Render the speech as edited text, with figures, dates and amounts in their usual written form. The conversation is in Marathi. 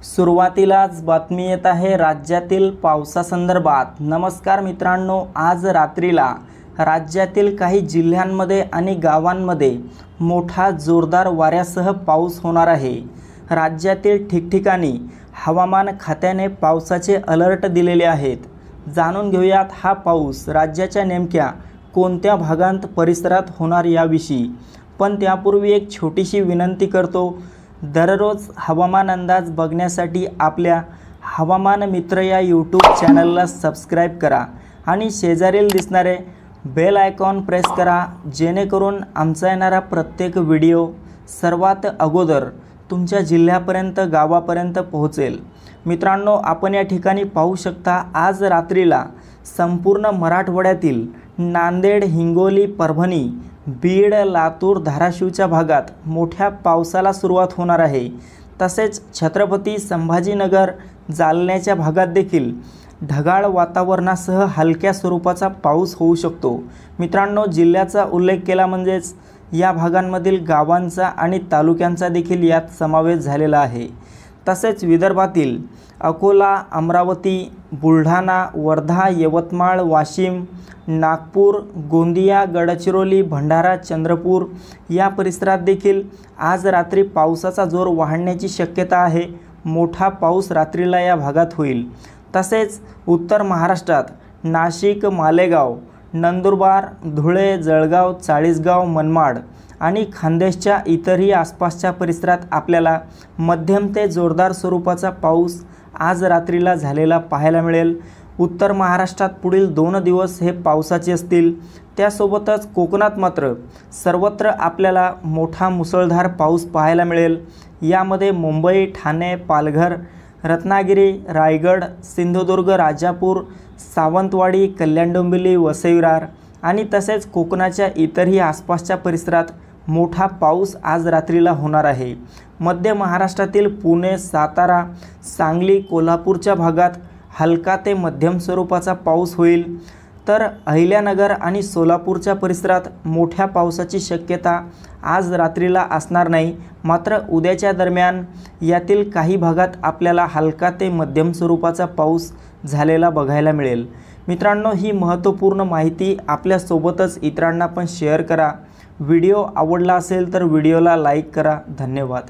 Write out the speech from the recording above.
सुरुवातीलाच बातमी येत आहे राज्यातील पावसासंदर्भात। नमस्कार मित्रांनो, आज रात्रीला राज्यातील काही जिल्ह्यांमध्ये आणि गावांमध्ये मोठा जोरदार वाऱ्यासह पाऊस होणार आहे। राज्यातील ठिकठिकाणी हवामान खात्याने पावसाचे अलर्ट दिलेले आहेत। जाणून घेऊयात हा पाऊस राज्याच्या नेमक्या कोणत्या भागांत परिसरात होणार याविषयी। पण त्यापूर्वी एक छोटीशी विनंती करतो, दररोज हवामान अंदाज बघण्यासाठी आपल्या हवामान मित्र या यूट्यूब चॅनलला सबस्क्राइब करा आणि शेजारील दिसणारे बेल आयकॉन प्रेस करा, जेणेकरून आमचा येणारा प्रत्येक व्हिडिओ सर्वात अगोदर तुमच्या जिल्ह्यापर्यंत गावापर्यंत पोहोचेल। मित्रांनो, आपण या ठिकाणी पाहू शकता, आज रात्रीला संपूर्ण मराठवाड्यातील नांदेड, हिंगोली, परभणी, बीड, लातूर, धाराशिवच्या भागात मोठ्या पावसाला सुरुवात होणार आहे। तसेच छत्रपती संभाजीनगर, जालन्याच्या भागात देखील ढगाळ वातावरणासह हलक्या स्वरूपाचा पाऊस होऊ शकतो। मित्रांनो, जिल्ह्याचा उल्लेख केला म्हणजेच या भागांमधील गावांचा आणि तालुक्यांचा देखील यात समावेश झालेला आहे। तसेच विदर्भातील अकोला, अमरावती, बुलढाणा, वर्धा, यवतमाळ, वाशिम, नागपूर, गोंदिया, गडचिरोली, भंडारा, चंद्रपूर या परिसरात देखील आज रात्री पावसाचा जोर वाढण्याची शक्यता आहे। मोठा पाऊस रात्रीला या भागात होईल। तसेच उत्तर महाराष्ट्रात नाशिक, मालेगाव, नंदुरबार, धुळे, जळगाव, चाळीसगाव, मनमाड आणि खान्देशच्या इतरही आसपासच्या परिसरात आपल्याला मध्यम ते जोरदार स्वरूपाचा पाऊस आज रात्रीला झालेला पाहायला मिळेल। उत्तर महाराष्ट्रात पुढील 2 दिवस हे पावसाचे असतील। त्यासोबतच कोकणात मात्र सर्वत्र आपल्याला मोठा मुसळधार पाऊस पाहायला मिळेल। यामध्ये मुंबई, ठाणे, पालघर, रत्नागिरी, रायगड, सिंधुदुर्ग, राजापूर, सावंतवाडी, कल्याण डोंबिवली, वसई विरार आणि तसेच कोकणाच्या इतरही आसपासच्या परिसरात मोठा पाऊस आज रात्रीला होणार आहे। मध्य महाराष्ट्रातील पुणे, सातारा, सांगली, कोल्हापूरच्या भागात हलका ते मध्यम स्वरूपाचा पाऊस होईल। तर अहिल्यानगर आणि सोलापूरच्या परिसरात मोठ्या पावसाची शक्यता आज रात्रीला असणार नाही। मात्र उद्याच्या दरम्यान यातील काही भागात आपल्याला हलका ते मध्यम स्वरूपाचा पाऊस झालेला बघायला मिळेल। मित्रांनो, ही महत्त्वपूर्ण माहिती आपल्यासोबतच इतरांना पण शेअर करा। व्हिडिओ आवडला असेल तर व्हिडिओला लाईक करा। धन्यवाद।